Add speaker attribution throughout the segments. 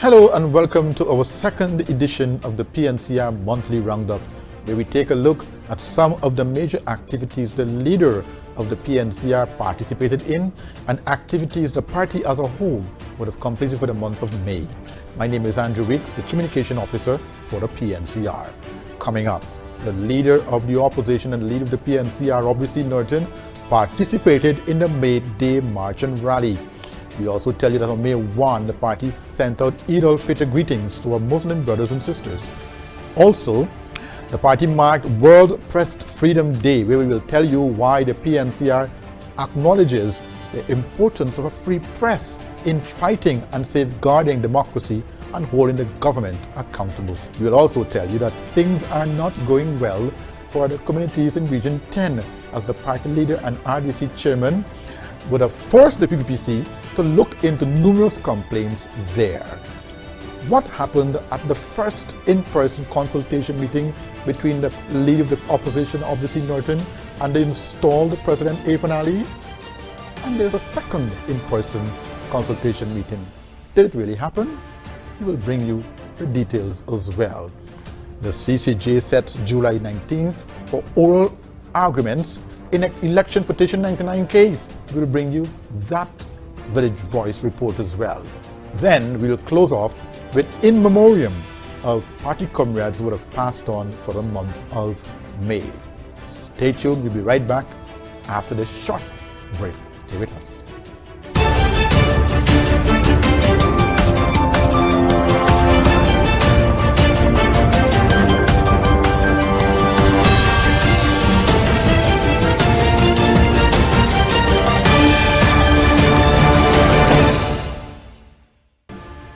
Speaker 1: Hello and welcome to our second edition of the PNCR Monthly Roundup, where we take a look at some of the major activities the leader of the PNCR participated in and activities the party as a whole would have completed for the month of May. My name is Andrew Weeks, the Communication Officer for the PNCR. Coming up, the leader of the opposition and leader of the PNCR, obviously Norton, participated in the May Day March and Rally. We also tell you that on May 1, the party sent out Eid al-Fitr greetings to our Muslim brothers and sisters. Also, the party marked World Press Freedom Day, where we will tell you why the PNCR acknowledges the importance of a free press in fighting and safeguarding democracy and holding the government accountable. We will also tell you that things are not going well for the communities in Region 10, as the party leader and RDC chairman would have forced the PPPC to look into numerous complaints there. What happened at the first in-person consultation meeting between the leader of the opposition, obviously Norton, and the installed President Irfan Ali? And there's a second in-person consultation meeting. Did it really happen? We will bring you the details as well. The CCJ sets July 19th for oral arguments in an election petition 99 case. We will bring you that Village Voice report as well. Then we will close off with in memoriam of party comrades who would have passed on for the month of May. Stay tuned, we'll be right back after this short break. Stay with us.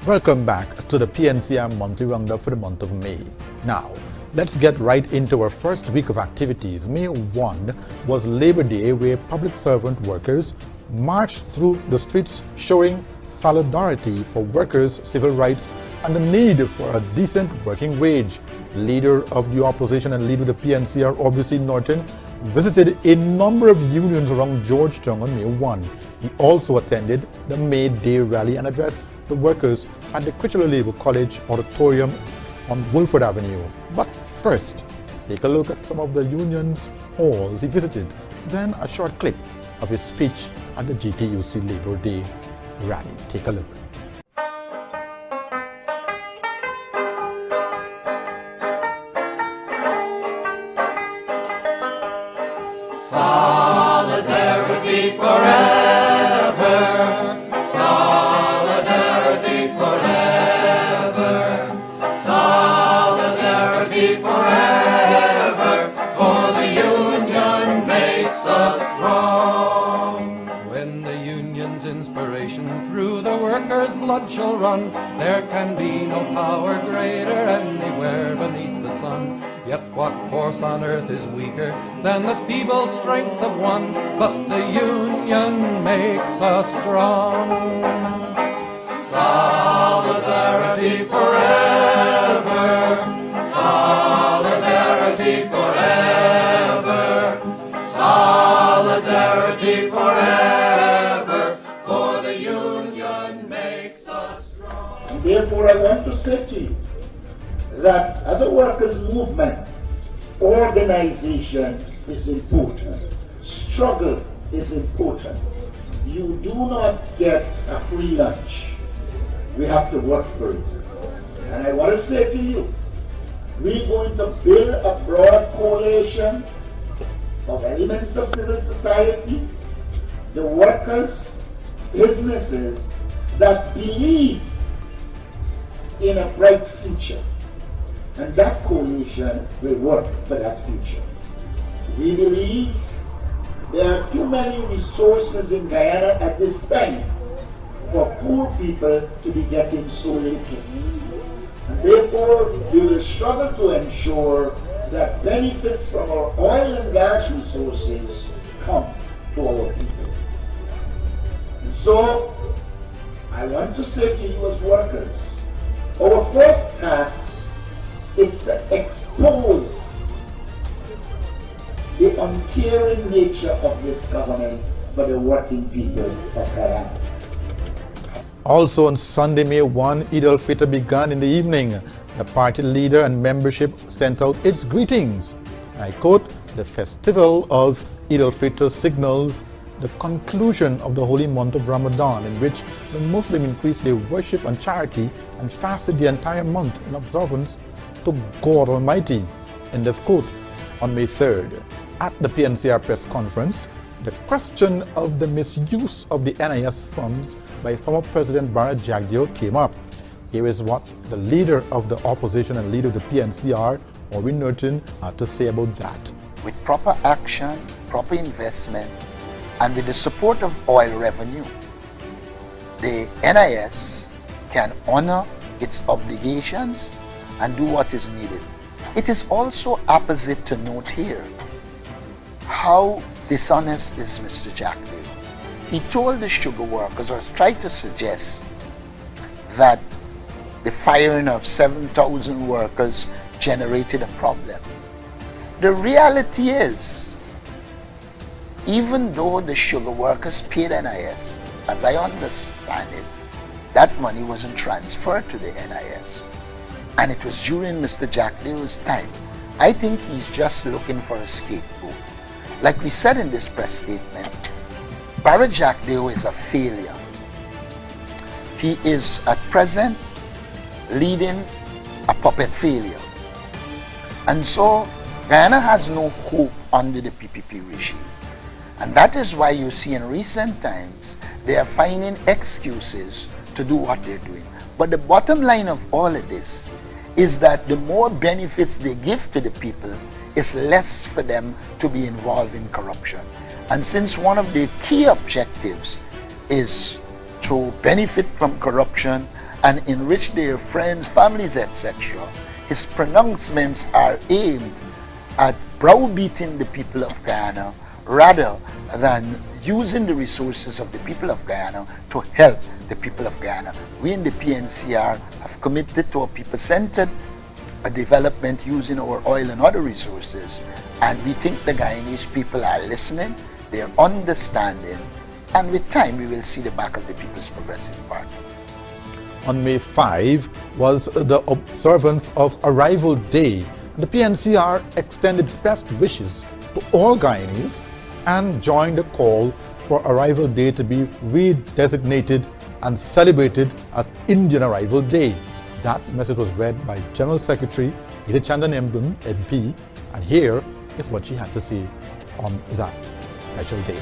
Speaker 1: Welcome back to the PNCR Monthly Roundup for the month of May. Now, let's get right into our first week of activities. May 1 was Labor Day, where public servant workers marched through the streets showing solidarity for workers' civil rights and the need for a decent working wage. Leader of the opposition and leader of the PNCR, obviously Norton, visited a number of unions around Georgetown on May 1. He also attended the May Day rally and addressed the workers at the Critchlow Labour College Auditorium on Wolford Avenue. But first, take a look at some of the union's halls he visited, then a short clip of his speech at the GTUC Labour Day rally. Take a look.
Speaker 2: Solidarity forever. Solidarity forever. Solidarity forever. For the union makes us strong. When the union's inspiration through the workers' blood shall run, there can be no power greater anywhere beneath the sun. Yet what force on earth is weaker than the feeble strength of one? But the union makes us strong. Solidarity forever. Solidarity forever. Solidarity forever. For the union makes us strong.
Speaker 3: And therefore I want to say to you that as a workers' movement, organization is important. Struggle is important. You do not get a free lunch. We have to work for it. And I want to say to you, we're going to build a broad coalition of elements of civil society, the workers, businesses that believe in a bright future. And that coalition will work for that future. We believe there are too many resources in Guyana at this time for poor people to be getting so little. And therefore, we will struggle to ensure that benefits from our oil and gas resources come to our people. And so, I want to say to you as workers, our first task is to expose the uncaring nature of this government for the working people of Guyana.
Speaker 1: Also on Sunday, May 1, Eid al-Fitr began in the evening. The party leader and membership sent out its greetings. I quote, "The festival of Eid al-Fitr signals the conclusion of the holy month of Ramadan, in which the Muslims increased their worship and charity and fasted the entire month in observance to God Almighty." End of quote. On May 3rd, at the PNCR press conference, the question of the misuse of the NIS funds by former President Barra Jagdeo came up. Here is what the leader of the opposition and leader of the PNCR, Orrin Norton, had to say about that.
Speaker 4: With proper action, proper investment, and with the support of oil revenue, the NIS can honor its obligations and do what is needed. It is also opposite to note here how dishonest is Mr. Jagdeo. He told the sugar workers, or tried to suggest, that the firing of 7,000 workers generated a problem. The reality is, even though the sugar workers paid NIS, as I understand it, that money wasn't transferred to the NIS. And it was during Mr. Jagdeo's time. I think he's just looking for a scapegoat. Like we said in this press statement, Barra Jagdeo is a failure. He is at present leading a puppet failure. And so Guyana has no hope under the PPP regime. And that is why you see in recent times they are finding excuses to do what they're doing. But the bottom line of all of this is that the more benefits they give to the people, it's less for them to be involved in corruption. And since one of the key objectives is to benefit from corruption and enrich their friends, families, etc., his pronouncements are aimed at browbeating the people of Guyana rather than using the resources of the people of Guyana to help the people of Guyana. We in the PNCR have committed to a people-centered development using our oil and other resources, and we think the Guyanese people are listening, they are understanding, and with time we will see the back of the People's Progressive Party.
Speaker 1: On May 5 was the observance of Arrival Day. The PNCR extended its best wishes to all Guyanese and joined the call for Arrival Day to be redesignated and celebrated as Indian Arrival Day. That message was read by General Secretary Ida Chandan Embun, MP, and here is what she had to say on that special day.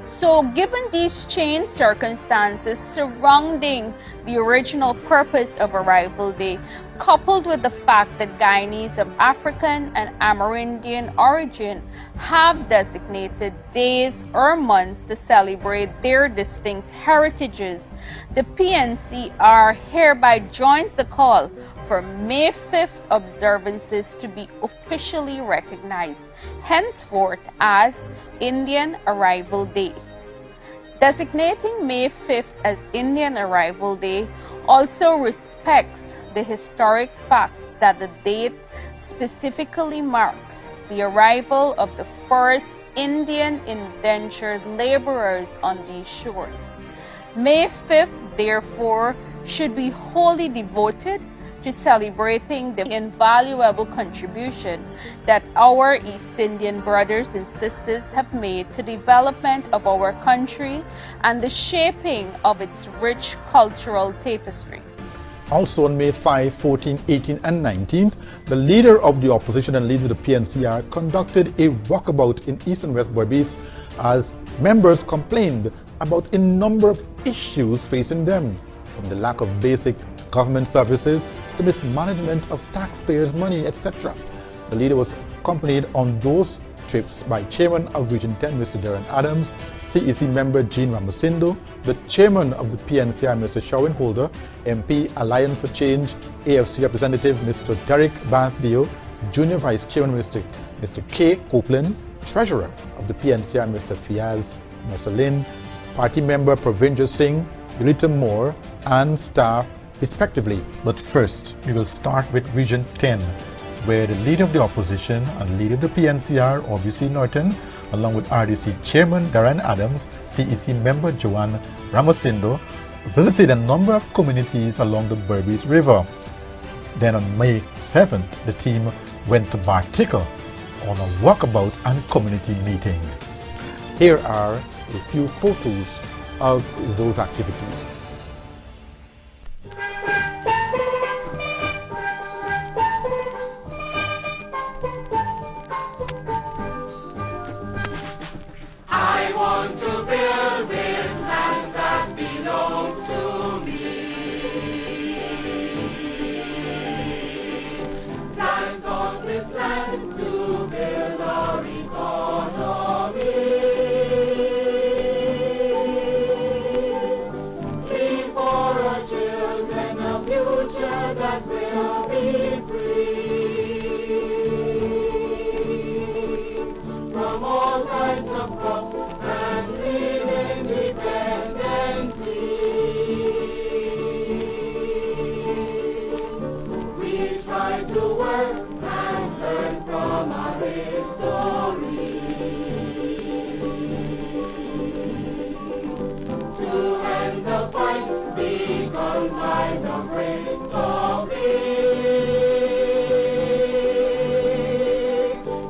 Speaker 5: So, given these changed circumstances surrounding the original purpose of Arrival Day, coupled with the fact that Guyanese of African and Amerindian origin have designated days or months to celebrate their distinct heritages, the PNCR hereby joins the call for May 5th observances to be officially recognized henceforth as Indian Arrival Day. Designating May 5th as Indian Arrival Day also respects the historic fact that the date specifically marks the arrival of the first Indian indentured laborers on these shores. May 5th, therefore, should be wholly devoted to celebrating the invaluable contribution that our East Indian brothers and sisters have made to the development of our country and the shaping of its rich cultural tapestry.
Speaker 1: Also on May 5, 14, 18, and 19th, the leader of the opposition and leader of the PNCR conducted a walkabout in East and West Berbice as members complained about a number of issues facing them, from the lack of basic government services to mismanagement of taxpayers' money, etc. The leader was accompanied on those trips by Chairman of Region 10, Mr. Darren Adams, CEC member Jean Ramosindo, the Chairman of the PNCR, Mr. Sherwin Holder, MP Alliance for Change, AFC Representative Mr. Derek Basdio, Junior Vice Chairman Mr. K. Copeland, Treasurer of the PNCR, Mr. Fiaz Marcelin, Party Member Pravinja Singh, Yulita Moore, and staff respectively. But first, we will start with Region 10, where the leader of the opposition and leader of the PNCR, OBC Norton, along with RDC Chairman Darren Adams, CEC member Joanne Ramosindo, visited a number of communities along the Berbice River. Then on May 7th, the team went to Bartica on a walkabout and community meeting. Here are a few photos of those activities.
Speaker 2: I want to build this land that belongs to me. Plant on this land to build our economy. Leave for our children a future that will be free from all kinds of crops and live independency. We try to work and learn from our history to end the fight begun by the great public,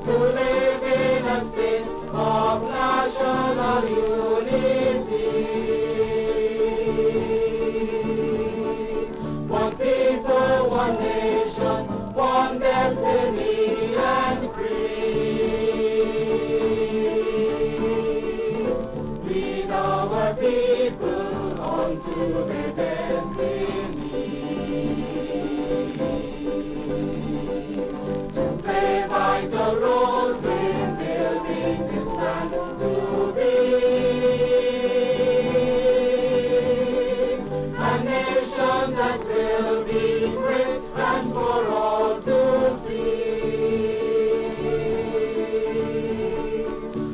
Speaker 2: to live in a state of national unity. One people, one nation, one destiny and creed. Lead our people onto their destiny, to play vital roles in building this land to be a nation that will be great and for all to see.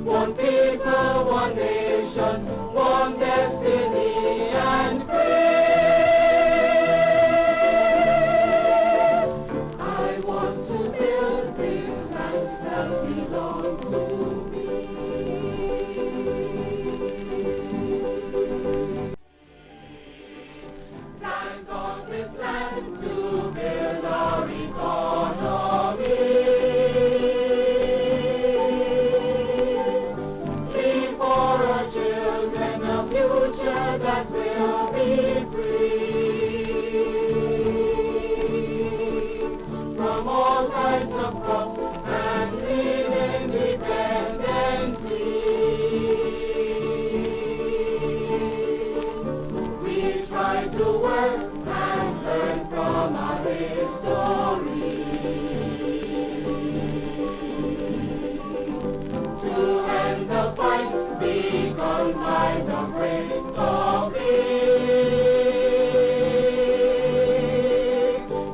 Speaker 2: One people, one nation, one destiny and creed. I want to build this land that belongs to me. Plant on this land to build our economy. Leave for our children a future that will be free from all kinds of crops and live in independency. We try to work and learn from our history to end the fight begun by the great public,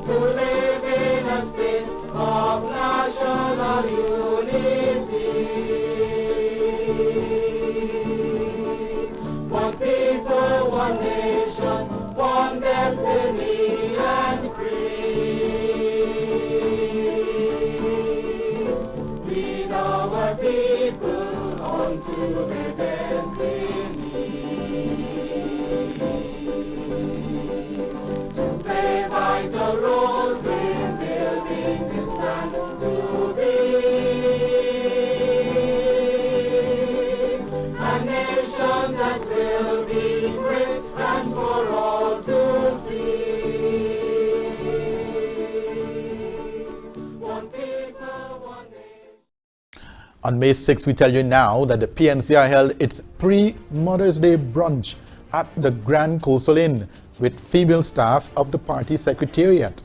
Speaker 2: to live in a state of national unity. One people, one nation, one destiny and creed. Lead our people onto their destiny, to play vital roles in building this land to be a nation that will be great and for all to see. One people, one nation.
Speaker 1: On May 6th, we tell you now that the PNCR held its pre-Mother's Day brunch at the Grand Coastal Inn with female staff of the party secretariat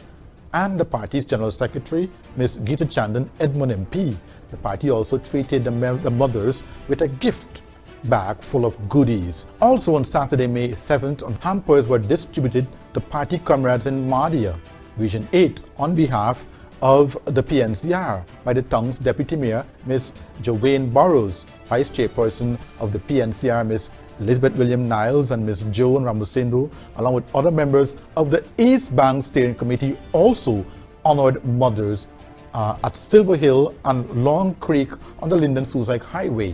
Speaker 1: and the party's General Secretary, Ms. Geeta Chandan Edmund MP. The party also treated the mothers with a gift bag full of goodies. Also on Saturday, May 7th, hampers were distributed to party comrades in Mahdia, Region 8, on behalf of the PNCR by the town's Deputy Mayor, Ms. Joanne Burrows, Vice Chairperson of the PNCR, Ms. Elizabeth William Niles and Ms. Joan Ramusindo, along with other members of the East Bank Steering Committee, also honored mothers at Silver Hill and Long Creek on the Linden-Suzac Highway.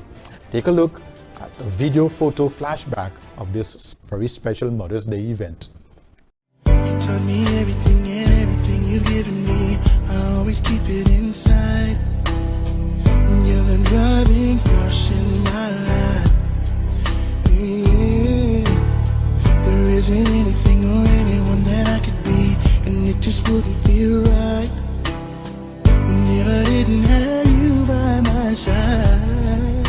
Speaker 1: Take a look at the video photo flashback of this very special Mother's Day event.
Speaker 6: You taught me everything, everything you've given me. I always keep it inside. You're the driving force in my life. Yeah. There isn't anything or anyone that I could be, and it just wouldn't feel right if I didn't have you by my side.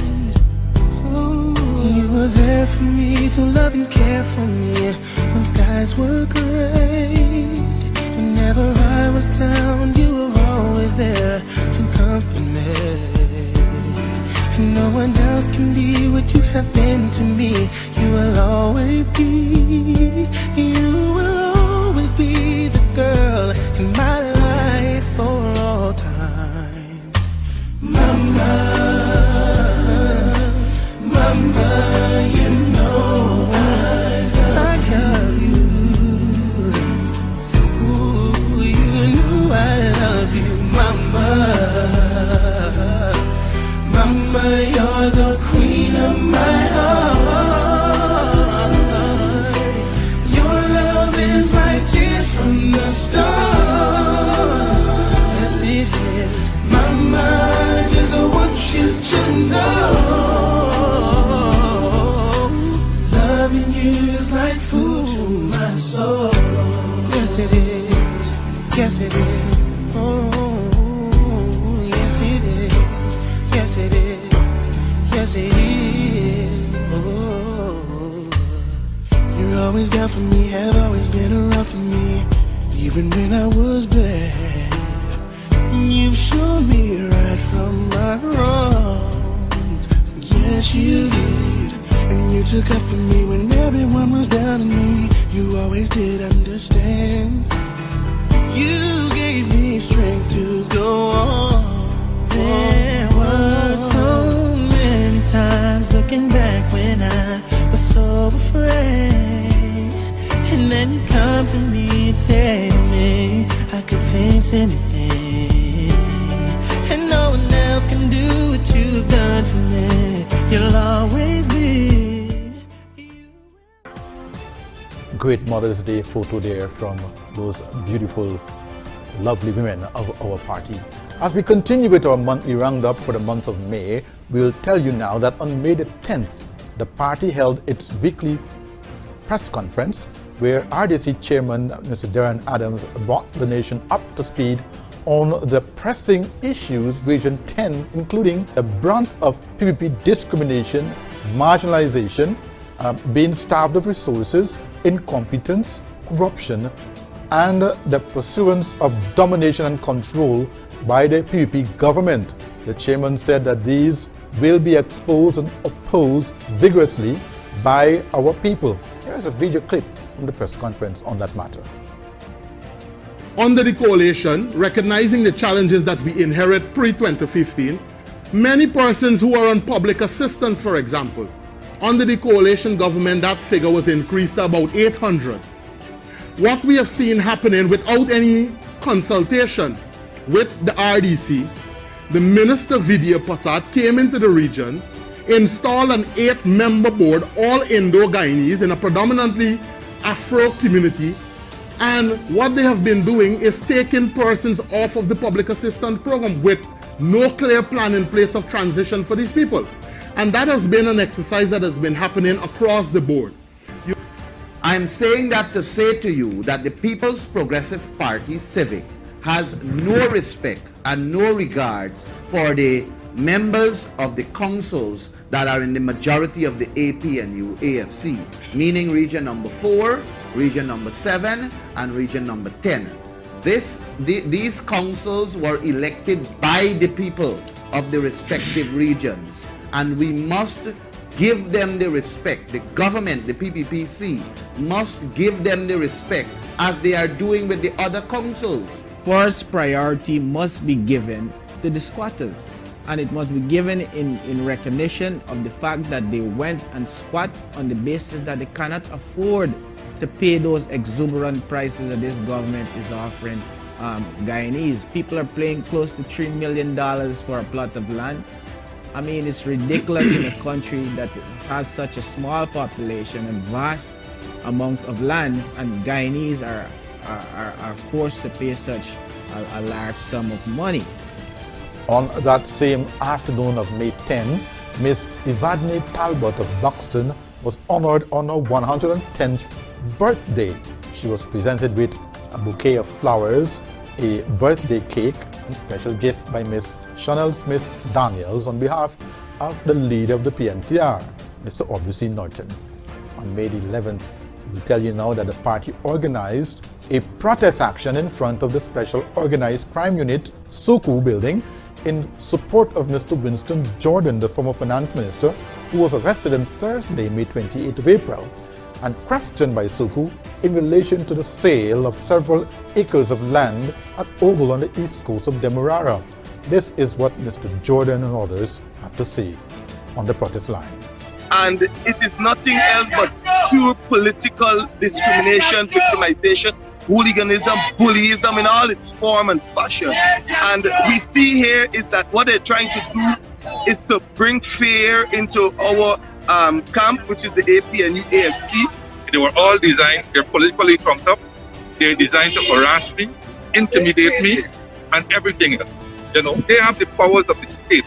Speaker 6: Oh, you were there for me to love and care for me when skies were gray. Whenever I was down, you were always there to comfort me. And no one else can be what you have been to me. You will always be, you will always be the girl in my life for all time. Mama, Mama, you know I love you. Ooh, you know I love you, Mama. Mama, you're the queen of my heart. Your love is like tears from the stars. Yes, it is. Mama, I just want you to know, loving you is like food to my soul. Yes, it is. Yes, it is. Oh, yes, it is. Yes, it is. Yes, it is. Oh, you're always down for me, have always been around for me, even when I was bad. You've shown me right from my wrongs. Yes, you did. And you took up for me when everyone was down on me. You always did understand. You gave me strength to go on. There were so many times looking back when I was so afraid, and then you come to me and say to me I could face anything, and no one else can do what you've done for me. You'll always be.
Speaker 1: Great Mother's Day photo there from those beautiful, lovely women of our party. As we continue with our monthly roundup for the month of May, we will tell you now that on May the 10th, the party held its weekly press conference where RDC Chairman Mr. Darren Adams brought the nation up to speed on the pressing issues Region 10, including the brunt of PPP discrimination, marginalization, being starved of resources, incompetence, corruption, and the pursuance of domination and control by the PPP government. The chairman said that these will be exposed and opposed vigorously by our people. Here is a video clip from the press conference on that matter.
Speaker 7: Under the coalition, recognizing the challenges that we inherit pre-2015, many persons who are on public assistance, for example, under the coalition government, that figure was increased to about 800. What we have seen happening without any consultation with the RDC, the Minister Vidya Prasad came into the region, installed an 8-member board, all Indo-Guyanese in a predominantly Afro community, and what they have been doing is taking persons off of the public assistance program with no clear plan in place of transition for these people. And that has been an exercise that has been happening across the board.
Speaker 8: I'm saying that to say to you that the People's Progressive Party, Civic, has no respect and no regards for the members of the councils that are in the majority of the APNU AFC, meaning region number 4, region number 7, and region number 10. These councils were elected by the people of the respective regions, and we must give them the respect. The government, the PPPC, must give them the respect as they are doing with the other councils.
Speaker 9: First priority must be given to the squatters, and it must be given in recognition of the fact that they went and squat on the basis that they cannot afford to pay those exuberant prices that this government is offering Guyanese. People are paying close to $3 million for a plot of land. I mean, it's ridiculous in a country that has such a small population and vast amount of lands, and Guyanese are forced to pay such a large sum of money.
Speaker 1: On that same afternoon of May 10, Miss Evadne Talbot of Buxton was honored on her 110th birthday. She was presented with a bouquet of flowers, a birthday cake, and special gift by Miss Chanel Smith Daniels on behalf of the leader of the PNCR, Mr. Aubrey C. Norton. On May the 11th, we tell you now that the party organized a protest action in front of the Special Organized Crime Unit, SUKU building, in support of Mr. Winston Jordan, the former finance minister, who was arrested on Thursday, May 28th of April, and questioned by SUKU in relation to the sale of several acres of land at Ogle on the east coast of Demerara. This is what Mr. Jordan and others had to say on the protest line.
Speaker 10: And it is nothing else but pure political discrimination, victimization, hooliganism, bullyism in all its form and fashion. And we see here is that what they're trying to do is to bring fear into our camp, which is the APNU AFC.
Speaker 11: They were all designed, they're politically trumped up, they're designed to harass me, intimidate me, and everything else. You know, they have the powers of the state.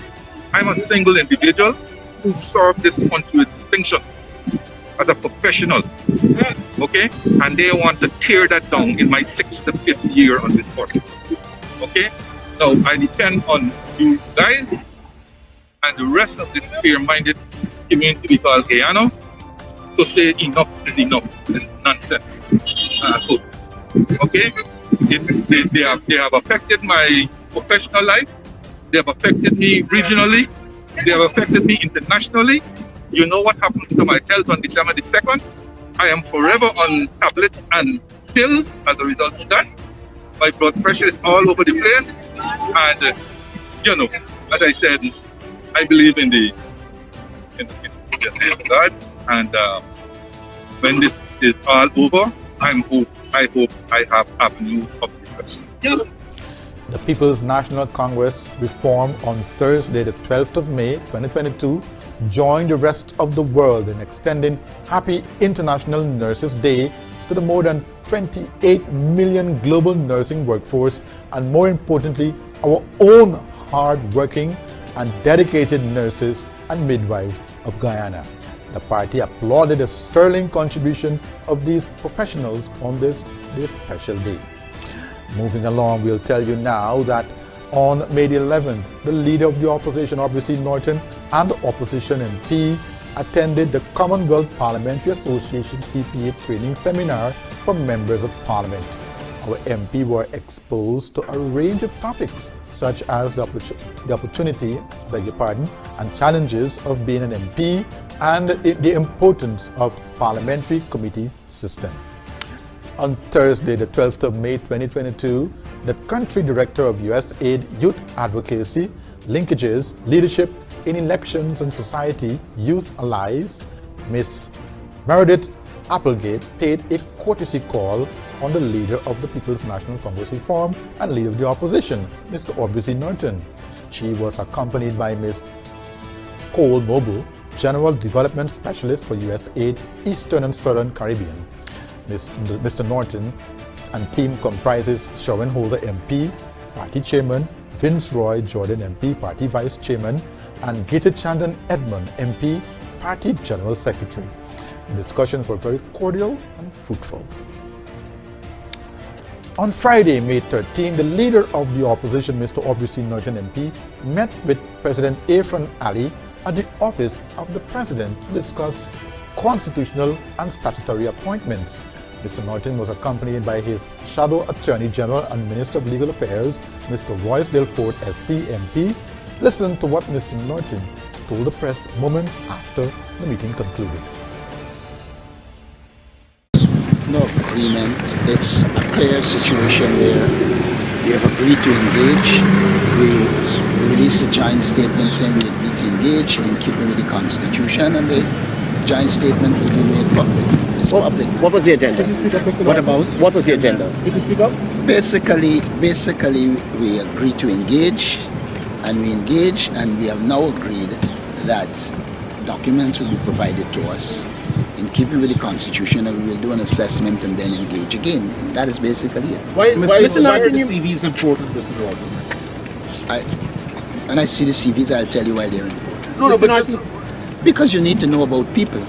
Speaker 11: I'm a single individual who served this country with distinction as a professional, okay? And they want to tear that down in my 6th to 5th year on this court, okay? Now, I depend on you guys and the rest of this fair-minded community we call Guyana to say enough is enough. It's nonsense. Okay? They have affected my professional life. They have affected me regionally. They have affected me internationally. You know what happened to my health on December the 2nd? I am forever on tablets and pills as a result of that. My blood pressure is all over the place. And, you know, as I said, I believe in the name of God. And when this is all over, I hope I have avenues of redress.
Speaker 1: The People's National Congress reformed on Thursday, the 12th of May, 2022, joined the rest of the world in extending Happy International Nurses Day to the more than 28 million global nursing workforce, and more importantly, our own hard-working and dedicated nurses and midwives of Guyana. The party applauded the sterling contribution of these professionals on this special day. Moving along, we'll tell you now that on May the 11th, the leader of the opposition, Aubrey C. Norton, and the opposition MP attended the Commonwealth Parliamentary Association CPA training seminar for members of Parliament. Our MP were exposed to a range of topics, such as the opportunity, and challenges of being an MP and the importance of parliamentary committee system. On Thursday, the 12th of May 2022, the Country Director of USAID Youth Advocacy, Linkages, Leadership in Elections and Society, Youth Allies, Ms. Meredith Applegate, paid a courtesy call on the leader of the People's National Congress Reform and leader of the opposition, Mr. Aubrey C. Norton. She was accompanied by Ms. Cole Noble, General Development Specialist for USAID Eastern and Southern Caribbean. Mr. Norton and team comprises Sharon Holder MP, Party Chairman, Vince Roy Jordan MP, Party Vice Chairman, and Gita Chandan Edmund MP, Party General Secretary. The discussions were very cordial and fruitful. On Friday, May 13, the leader of the opposition, Mr. Aubrey C. Norton MP, met with President Irfan Ali at the office of the President to discuss constitutional and statutory appointments. Mr. Norton was accompanied by his Shadow Attorney General and Minister of Legal Affairs, Mr. Royce Delfort SC MP. Listen to what Mr. Norton told the press moments after the meeting concluded.
Speaker 4: No agreement. It's a clear situation where we have agreed to engage. We released a joint statement saying we agreed to engage in keeping with the Constitution, and the joint statement will be made public. It's public.
Speaker 12: What was the agenda?
Speaker 4: What about?
Speaker 12: What was the agenda?
Speaker 4: Basically, we agreed to engage and we engage, and we have now agreed that documents will be provided to us in keeping with the Constitution, and we will do an assessment and then engage again. That is basically it.
Speaker 12: Why are the CVs important, Mr. Norton?
Speaker 4: When I see the CVs, I'll tell you why they're important.
Speaker 12: No, but
Speaker 4: because you need to know about people.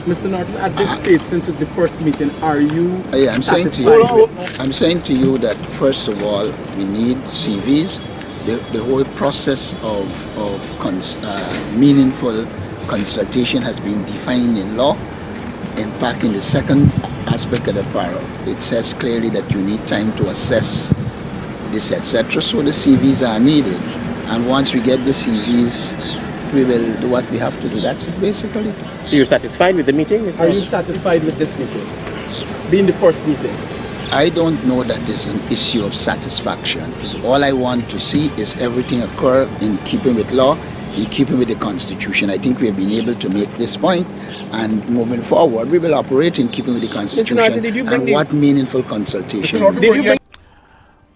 Speaker 12: Mr. Norton, at this stage, since it's the first meeting, are you
Speaker 4: I'm saying to you that first of all, we need CVs. The whole process of meaningful consultation has been defined in law. In fact, in the second aspect of the para, it says clearly that you need time to assess this, etc. So the CVs are needed, and once we get the CVs, we will do what we have to do. That's it, basically.
Speaker 12: So you're satisfied with the meeting? Are you satisfied with this meeting, being the first meeting?
Speaker 4: I don't know that there's an issue of satisfaction. All I want to see is everything occur in keeping with law, in keeping with the Constitution. I think we have been able to make this point, and moving forward, we will operate in keeping with the Constitution. And what meaningful consultation.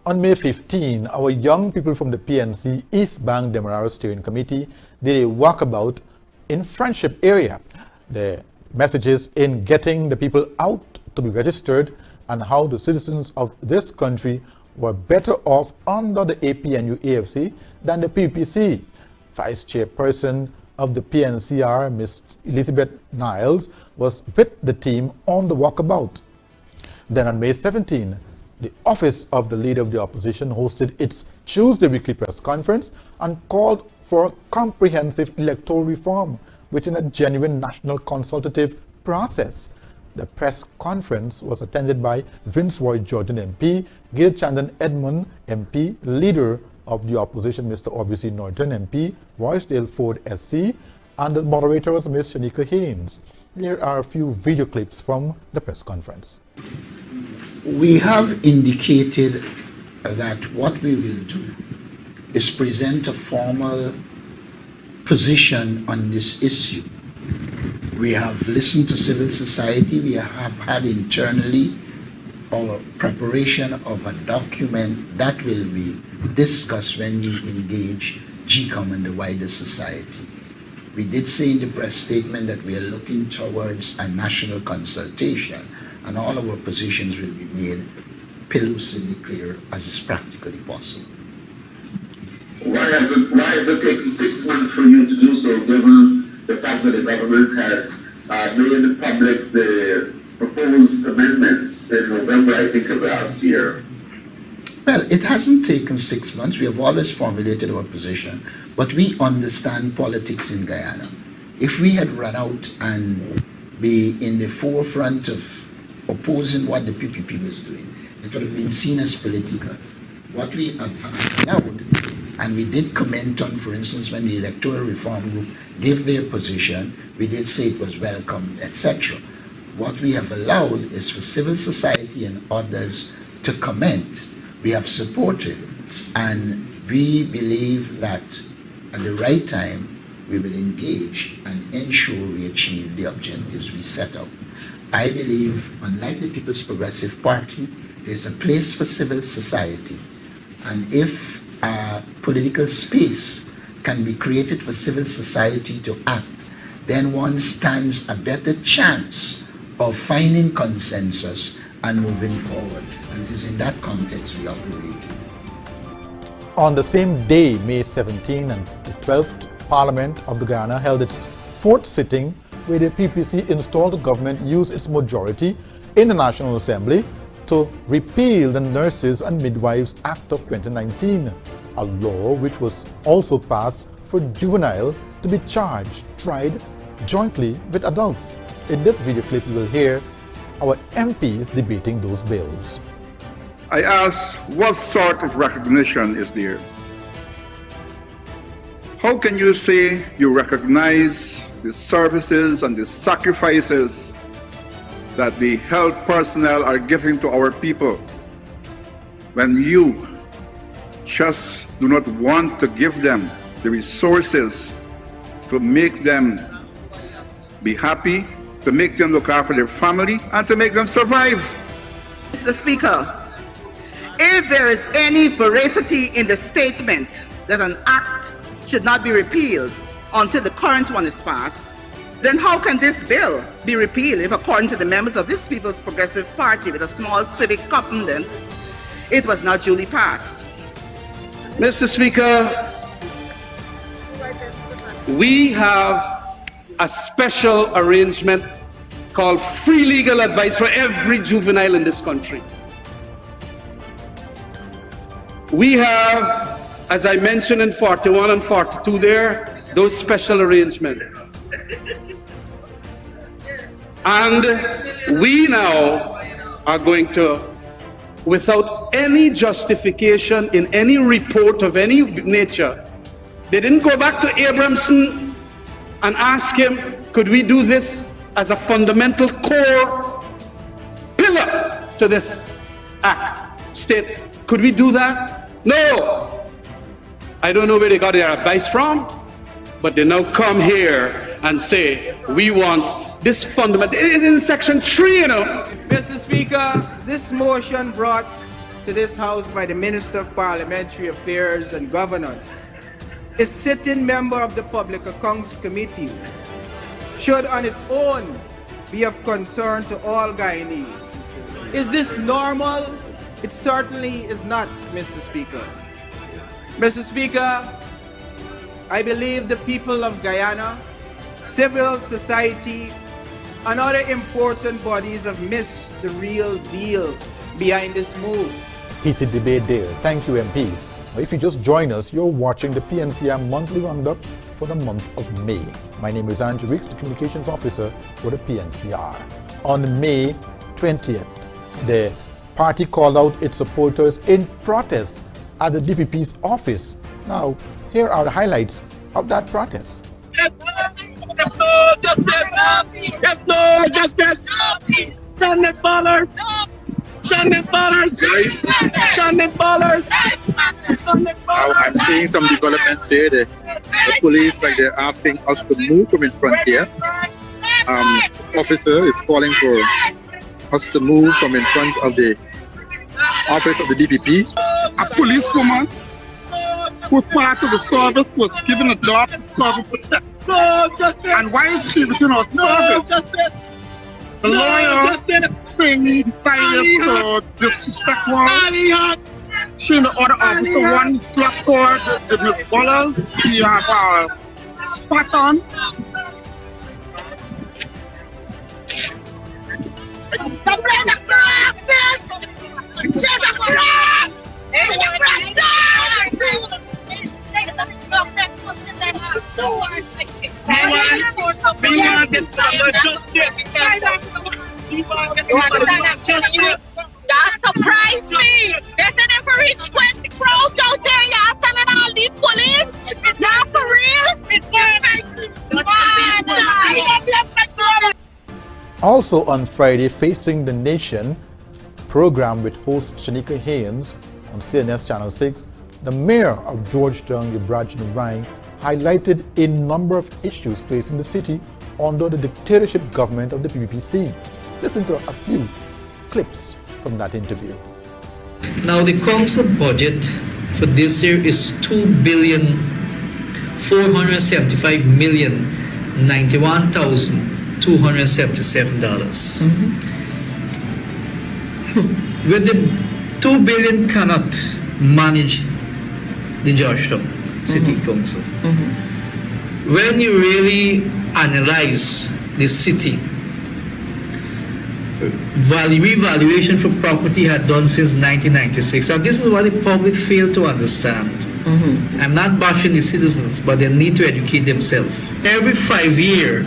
Speaker 1: On May 15, our young people from the PNC East Bank Demerara Steering Committee did a walkabout in Friendship area. The messages in getting the people out to be registered and how the citizens of this country were better off under the APNU-AFC than the PPC. Vice Chairperson of the PNCR, Ms. Elizabeth Niles, was with the team on the walkabout. Then on May 17, the Office of the Leader of the Opposition hosted its Tuesday weekly press conference and called for comprehensive electoral reform within a genuine national consultative process. The press conference was attended by Vince Roy Jordan MP, Gail Chandan Edmund MP, Leader of the Opposition Mr. Orbisi Norton MP, Roysdale Ford SC, and the moderator was Ms. Shanika Haynes. Here are a few video clips from the press conference.
Speaker 4: We have indicated that what we will do is present a formal position on this issue. We have listened to civil society. We have had internally our preparation of a document that will be discussed when we engage GCOM and the wider society. We did say in the press statement that we are looking towards a national consultation, and all our positions will be made pellucidly clear as is practically possible.
Speaker 13: Why has it taken 6 months for you to do so, given the fact that the government has made public the proposed amendments in November, I think, of last year?
Speaker 4: Well, it hasn't taken 6 months. We have always formulated our position, but we understand politics in Guyana. If we had run out and be in the forefront of opposing what the PPP was doing, it would have been seen as political. What we have allowed, and we did comment on, for instance, when the Electoral Reform Group gave their position, we did say it was welcome, etc. What we have allowed is for civil society and others to comment. We have supported, and we believe that at the right time, we will engage and ensure we achieve the objectives we set out. I believe, unlike the People's Progressive Party, there's a place for civil society, and if a political space can be created for civil society to act, then one stands a better chance of finding consensus and moving forward. And it is in that context we operate.
Speaker 1: On the same day, May 17, and the 12th Parliament of the Guyana held its 4th sitting, where the PPC installed the government use its majority in the National Assembly to repeal the Nurses and Midwives Act of 2019, a law which was also passed for juvenile to be charged, tried jointly with adults. In this video clip, you will hear our MPs debating those bills.
Speaker 14: I ask, what sort of recognition is there? How can you say you recognize the services and the sacrifices that the health personnel are giving to our people when you just do not want to give them the resources to make them be happy, to make them look after their family, and to make them survive?
Speaker 15: Mr. Speaker, if there is any veracity in the statement that an act should not be repealed until the current one is passed, then how can this bill be repealed if, according to the members of this People's Progressive Party with a small civic component, it was not duly passed?
Speaker 16: Mr. Speaker, we have a special arrangement called free legal advice for every juvenile in this country. We have, as I mentioned in 41 and 42 there, those special arrangements. And we now are going to, without any justification in any report of any nature, they didn't go back to Abramson and ask him, could we do this as a fundamental core pillar to this act? State, could we do that? No. I don't know where they got their advice from, but they now come here and say, we want this fundamental, it is in section 3, you know.
Speaker 9: Mr. Speaker, this motion brought to this House by the Minister of Parliamentary Affairs and Governance, a sitting member of the Public Accounts Committee, should on its own be of concern to all Guyanese. Is this normal? It certainly is not, Mr. Speaker. Mr. Speaker, I believe the people of Guyana, civil society, and other important bodies have missed the real deal behind this move.
Speaker 1: Heated debate there. Thank you, MPs. Now, if you just join us, you're watching the PNCR Monthly Roundup for the month of May. My name is Andrew Weeks, the Communications Officer for the PNCR. On May 20th, the party called out its supporters in protest at the DPP's office. Now, here are the highlights of that protest.
Speaker 17: No justice! No justice! Shannon ballers! Shannon ballers! Shannon ballers!
Speaker 11: Now I'm seeing some developments here. The police, like they're asking us to move from in front here. Officer is calling for us to move from in front of the office of the DPP.
Speaker 10: A policewoman who part of the service was given a job to cover protect. And why is she within our service? The lawyer saying decided to disrespect her. She and the other officer, one slapped her with Miss Ballers. He have a spot on.
Speaker 17: We want to get proper justice. That surprised me. They said they for reach 20 crowds out there. You're telling all these police. It's not for real.
Speaker 1: Also on Friday, Facing the Nation program with host Shanika Haynes on CNS Channel 6, the mayor of Georgetown, Ibrahim Ryan, highlighted a number of issues facing the city under the dictatorship government of the PPC. Listen to a few clips from that interview.
Speaker 18: Now the council budget for this year is $2,475,091,277. With the $2 billion cannot manage the Georgetown City Council. When you really analyze the city, revaluation for property had done since 1996, and this is what the public failed to understand. I'm not bashing the citizens, but they need to educate themselves. Every 5 years,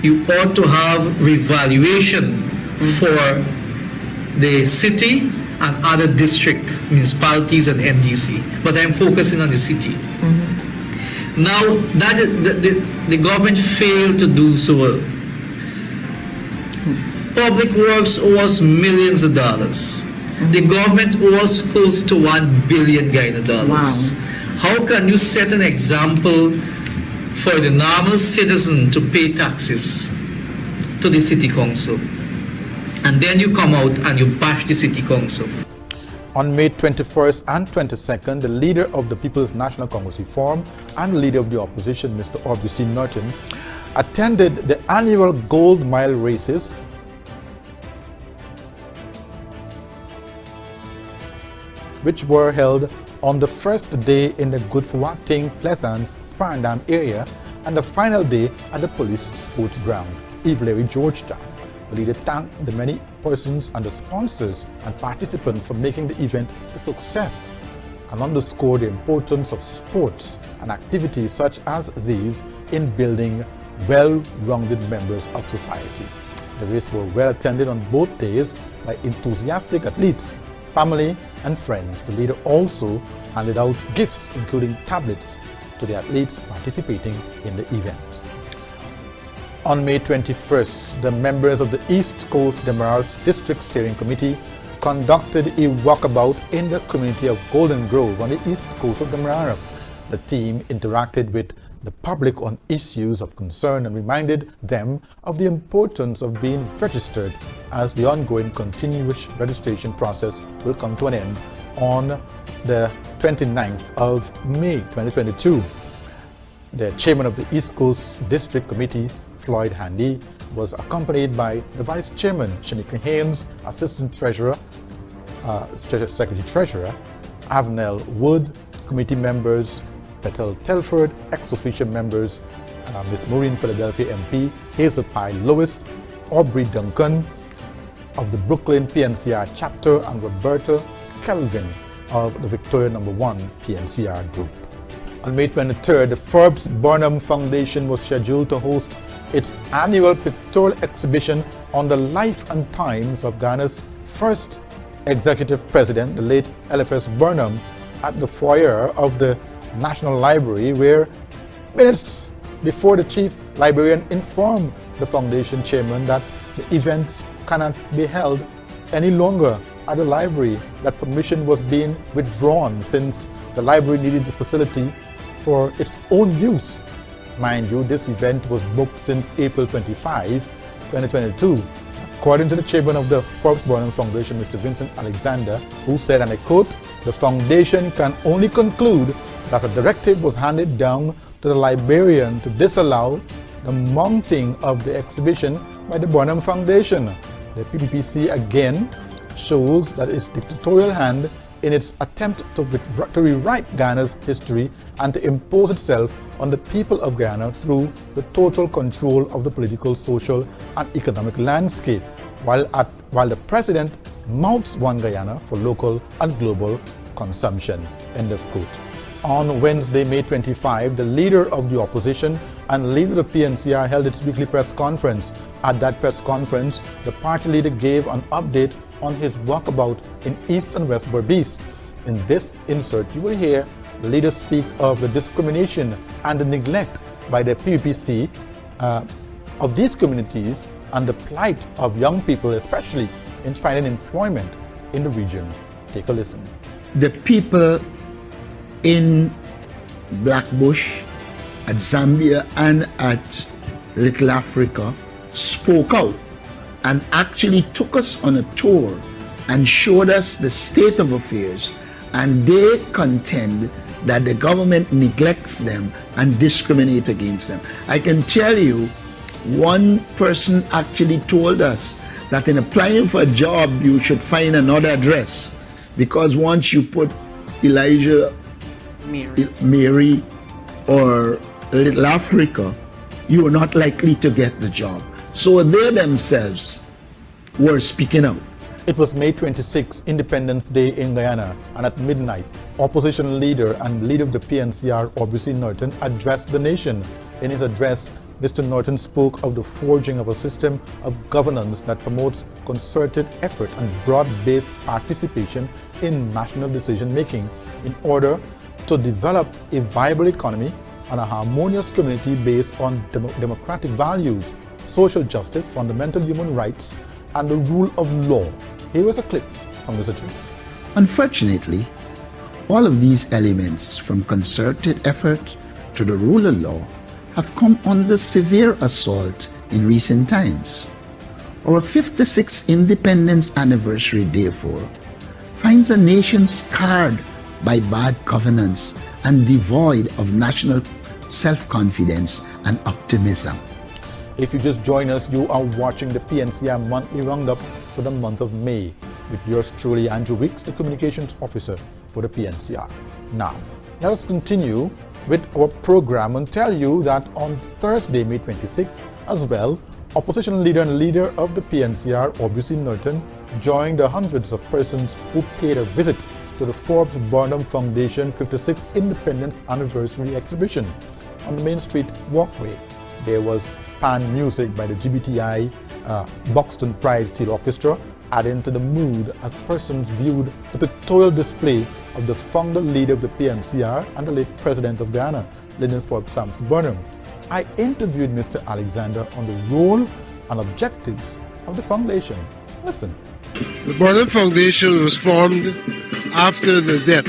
Speaker 18: you ought to have revaluation for the city and other district, municipalities and NDC, but I'm focusing on the city. Now, that the government failed to do so. Public Works owes millions of dollars. The government owes close to $1 billion. Wow. How can you set an example for the normal citizen to pay taxes to the city council, and then you come out and you bash the city council?
Speaker 1: On May 21st and 22nd, the leader of the People's National Congress Reform and leader of the opposition, Mr. Aubrey Norton, attended the annual Gold Mile races which were held on the first day in the Goodforwachting, Pleasance, Sparendam area and the final day at the police sports ground, Evelary, Georgetown. The leader thanked the many persons and the sponsors and participants for making the event a success and underscored the importance of sports and activities such as these in building well-rounded members of society. The races were well attended on both days by enthusiastic athletes, family and friends. The leader also handed out gifts including tablets to the athletes participating in the event. On May 21st, the members of the East Coast Demerara District Steering Committee conducted a walkabout in the community of Golden Grove on the east coast of Demerara. The team interacted with the public on issues of concern and reminded them of the importance of being registered, as the ongoing continuous registration process will come to an end on the 29th of May 2022. The chairman of the East Coast District Committee, Floyd Handy, was accompanied by the Vice Chairman, Shanika Haynes, Assistant Treasurer, Secretary Treasurer, Avnel Wood, committee members, Petal Telford, ex-official members, Ms. Maureen Philadelphia MP, Hazel Pye Lewis, Aubrey Duncan of the Brooklyn PNCR chapter, and Roberta Kelvin of the Victoria No. 1 PNCR group. On May 23rd, the Forbes Burnham Foundation was scheduled to host its annual pictorial exhibition on the life and times of Ghana's first executive president, the late LFS Burnham, at the foyer of the National Library, where minutes before the chief librarian informed the foundation chairman that the event cannot be held any longer at the library, that permission was being withdrawn since the library needed the facility for its own use. Mind you, this event was booked since April 25, 2022. According to the chairman of the Forbes Burnham Foundation, Mr. Vincent Alexander, who said, and I quote, "The foundation can only conclude that a directive was handed down to the librarian to disallow the mounting of the exhibition by the Burnham Foundation. The PPPC again shows that its dictatorial hand in its attempt to rewrite Ghana's history and to impose itself on the people of Ghana through the total control of the political, social and economic landscape, while the president mounts One Guyana for local and global consumption." End of quote. On Wednesday, May 25, the leader of the opposition and leader of the PNCR held its weekly press conference. At that press conference, the party leader gave an update on his walkabout in East and West Berbice. In this insert, you will hear the leader speak of the discrimination and the neglect by the PPC of these communities and the plight of young people, especially in finding employment in the region. Take a listen.
Speaker 19: The people in Blackbush, at Zambia and at Little Africa spoke out and actually took us on a tour and showed us the state of affairs, and they contend that the government neglects them and discriminates against them. I can tell you, one person actually told us that in applying for a job you should find another address, because once you put Elijah, Mary or Little Africa, you are not likely to get the job. So they themselves were speaking out.
Speaker 1: It was May 26, Independence Day in Guyana, and at midnight, opposition leader and leader of the PNCR, Aubrey Norton, addressed the nation. In his address, Mr. Norton spoke of the forging of a system of governance that promotes concerted effort and broad-based participation in national decision-making in order to develop a viable economy and a harmonious community based on democratic values, social justice, fundamental human rights, and the rule of law. Here was a clip from this address.
Speaker 19: Unfortunately, all of these elements, from concerted effort to the rule of law, have come under severe assault in recent times. Our 56th independence anniversary, therefore, finds a nation scarred by bad governance and devoid of national self-confidence and optimism.
Speaker 1: If you just join us, you are watching the PNCR Monthly Roundup for the month of May with yours truly, Andrew Weeks, the Communications Officer for the PNCR. Now, let us continue with our program and tell you that on Thursday, May 26th, as well, opposition leader and leader of the PNCR, obviously Norton, joined the hundreds of persons who paid a visit to the Forbes Burnham Foundation 56th Independence Anniversary exhibition. On the Main Street walkway, there was pan music by the GBTI Buxton Pride Steel Orchestra, adding to the mood as persons viewed the pictorial display of the founder leader of the PNCR and the late President of Guyana, Lyndon Forbes Sampson Burnham. I interviewed Mr. Alexander on the role and objectives of the foundation. Listen.
Speaker 20: The Burnham Foundation was formed after the death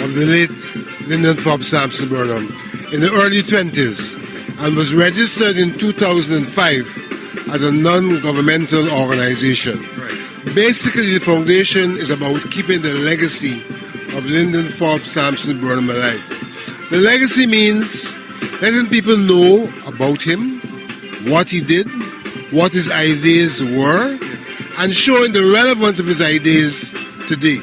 Speaker 20: of the late Lyndon Forbes Sampson Burnham in the early 20s and was registered in 2005 as a non-governmental organization. Basically, the foundation is about keeping the legacy of Lyndon Forbes Sampson Burnham alive. The legacy means letting people know about him, what he did, what his ideas were, and showing the relevance of his ideas today.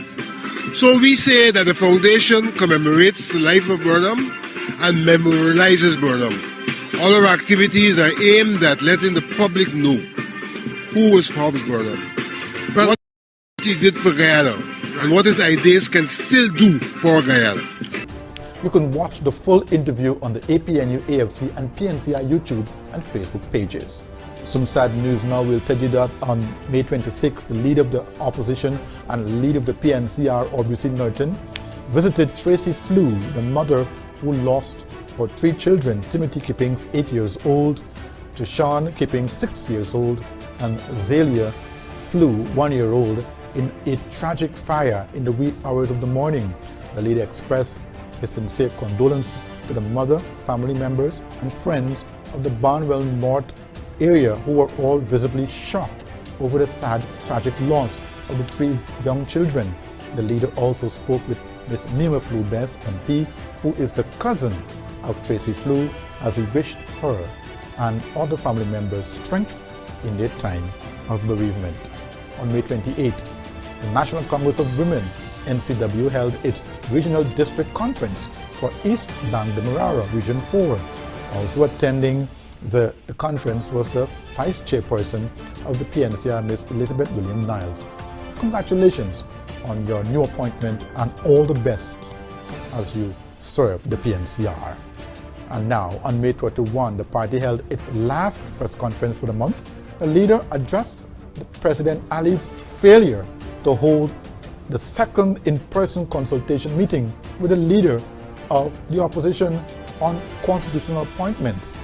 Speaker 20: So we say that the foundation commemorates the life of Burnham and memorializes Burnham. All our activities are aimed at letting the public know who was Forbes Burnham, what he did for Guyana, and what his ideas can still do for Guyana.
Speaker 1: You can watch the full interview on the APNU, AFC and PNCR YouTube and Facebook pages. Some sad news now. We'll tell you that on May 26th, the leader of the opposition and leader of the PNCR, obviously Norton, visited Tracy Flew, the mother who lost her 3 children, Timothy Kippings, 8 years old, Tashawn Kippings, 6 years old, and Zalia Flew, 1 year old, in a tragic fire in the wee hours of the morning. The leader expressed his sincere condolences to the mother, family members, and friends of the Barnwell North area who were all visibly shocked over the sad, tragic loss of the 3 young children. The leader also spoke with Ms. Nima Flew-Best, MP, who is the cousin of Tracy Flew, as he wished her and other family members strength in their time of bereavement. On May 28th, the National Congress of Women, NCW, held its Regional District Conference for East Bank Demerara, Region 4. Also attending the conference was the Vice Chairperson of the PNCR, Ms. Elizabeth William Niles. Congratulations on your new appointment and all the best as you serve the PNCR. And now, on May 21, the party held its last press conference for the month. The leader addressed the President Ali's failure to hold the second in-person consultation meeting with the leader of the opposition on constitutional appointments.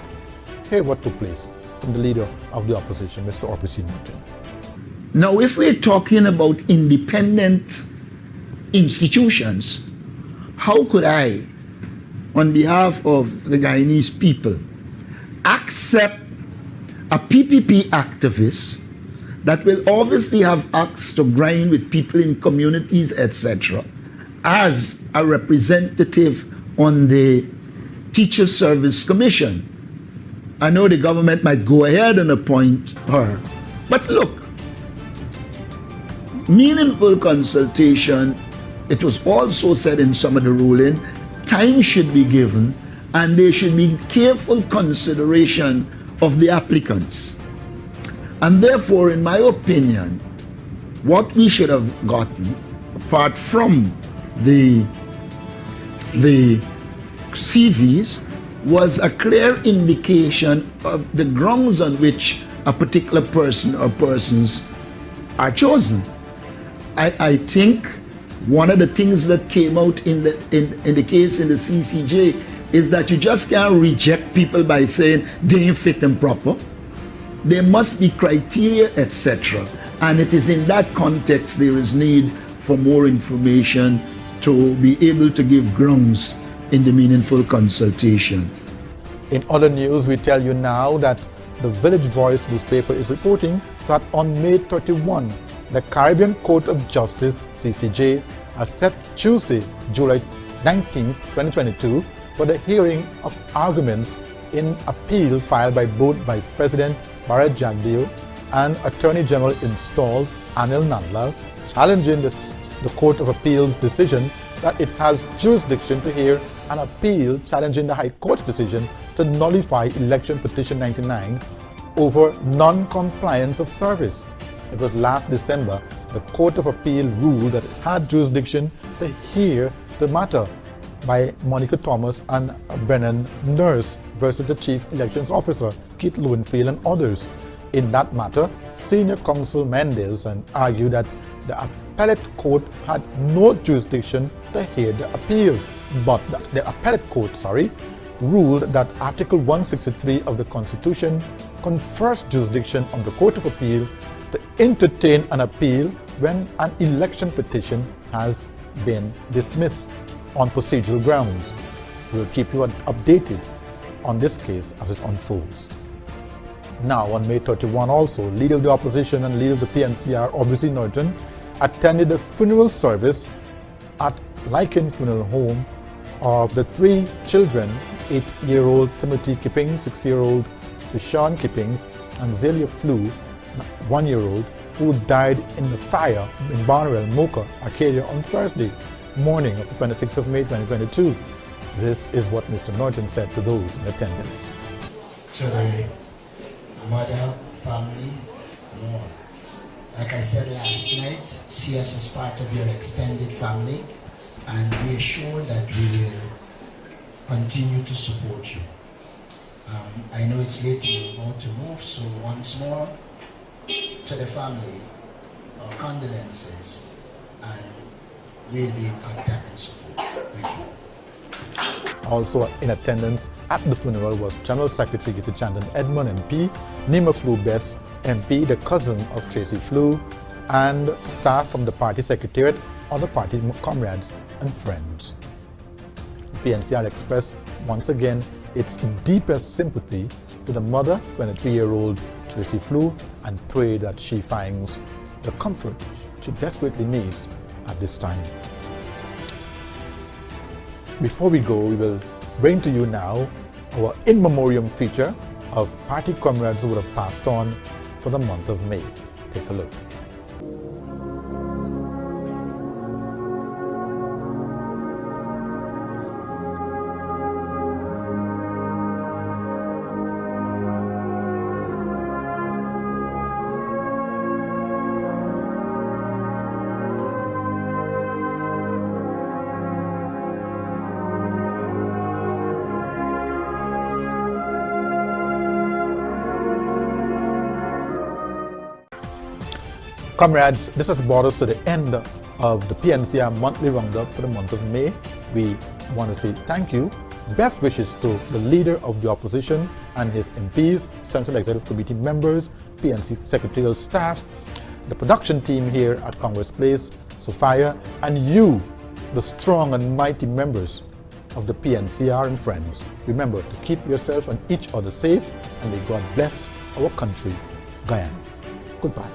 Speaker 1: Hear what took place from the leader of the opposition, Mr. Orpisi Norton.
Speaker 19: Now, if we're talking about independent institutions, how could I, on behalf of the Guyanese people, accept a PPP activist that will obviously have axe to grind with people in communities, etc., as a representative on the Teacher Service Commission? I know the government might go ahead and appoint her, but look, meaningful consultation, it was also said in some of the ruling, time should be given and there should be careful consideration of the applicants. And therefore, in my opinion, what we should have gotten, apart from the CVs, was a clear indication of the grounds on which a particular person or persons are chosen. I think one of the things that came out in the case in the CCJ is that you just can't reject people by saying they ain't fit and proper. There must be criteria, etc. And it is in that context there is need for more information to be able to give grounds in the meaningful consultation.
Speaker 1: In other news, we tell you now that the Village Voice newspaper is reporting that on May 31, The Caribbean Court of Justice, CCJ, has set Tuesday, July 19, 2022, for the hearing of arguments in appeal filed by both Vice President Barrett Jagdeo and Attorney General installed Anil Nandlal, challenging the Court of Appeal's decision that it has jurisdiction to hear an appeal challenging the High Court's decision to nullify Election Petition 99 over non-compliance of service. It was last December the Court of Appeal ruled that it had jurisdiction to hear the matter by Monica Thomas and Burnham Nurse versus the Chief Elections Officer, Keith Lowenfield, and others. In that matter, Senior Counsel Mendes argued that the appellate court had no jurisdiction to hear the appeal, but the appellate court, ruled that Article 163 of the Constitution confers jurisdiction on the Court of Appeal to entertain an appeal when an election petition has been dismissed on procedural grounds. We will keep you updated on this case as it unfolds. Now, on May 31 also, Leader of the Opposition and Leader of the PNCR, Aubrey Norton, attended the funeral service at Lycan Funeral Home of the three children, 8-year-old Timothy Kippings, 6-year-old Trishawn Kippings, and Zelia Flew, 1-year-old, who died in the fire in Barnwell, Mocha, Arcadia on Thursday morning of the 26th of May 2022. This is what Mr. Norton said to those in attendance.
Speaker 19: To the mother, family, more. Like I said last night, see us as part of your extended family and be assured that we will continue to support you. I know it's late and you're about to move, so once more, to the family, our condolences, and we'll be in contact and support. Thank you.
Speaker 1: Also in attendance at the funeral was General Secretary Gita Chandan Edmund MP, Nima Flew Best MP, the cousin of Tracy Flew, and staff from the party secretariat, other party comrades and friends. The PNCR expressed once again its deepest sympathy to the mother, 23-year-old Tracy Flew, and pray that she finds the comfort she desperately needs at this time. Before we go, we will bring to you now our in memoriam feature of party comrades who would have passed on for the month of May. Take a look. Comrades, this has brought us to the end of the PNCR monthly roundup for the month of May. We want to say thank you. Best wishes to the Leader of the Opposition and his MPs, Central Executive Committee members, PNC secretarial staff, the production team here at Congress Place, Sophia, and you, the strong and mighty members of the PNCR and friends. Remember to keep yourself and each other safe, and may God bless our country, Guyana. Goodbye.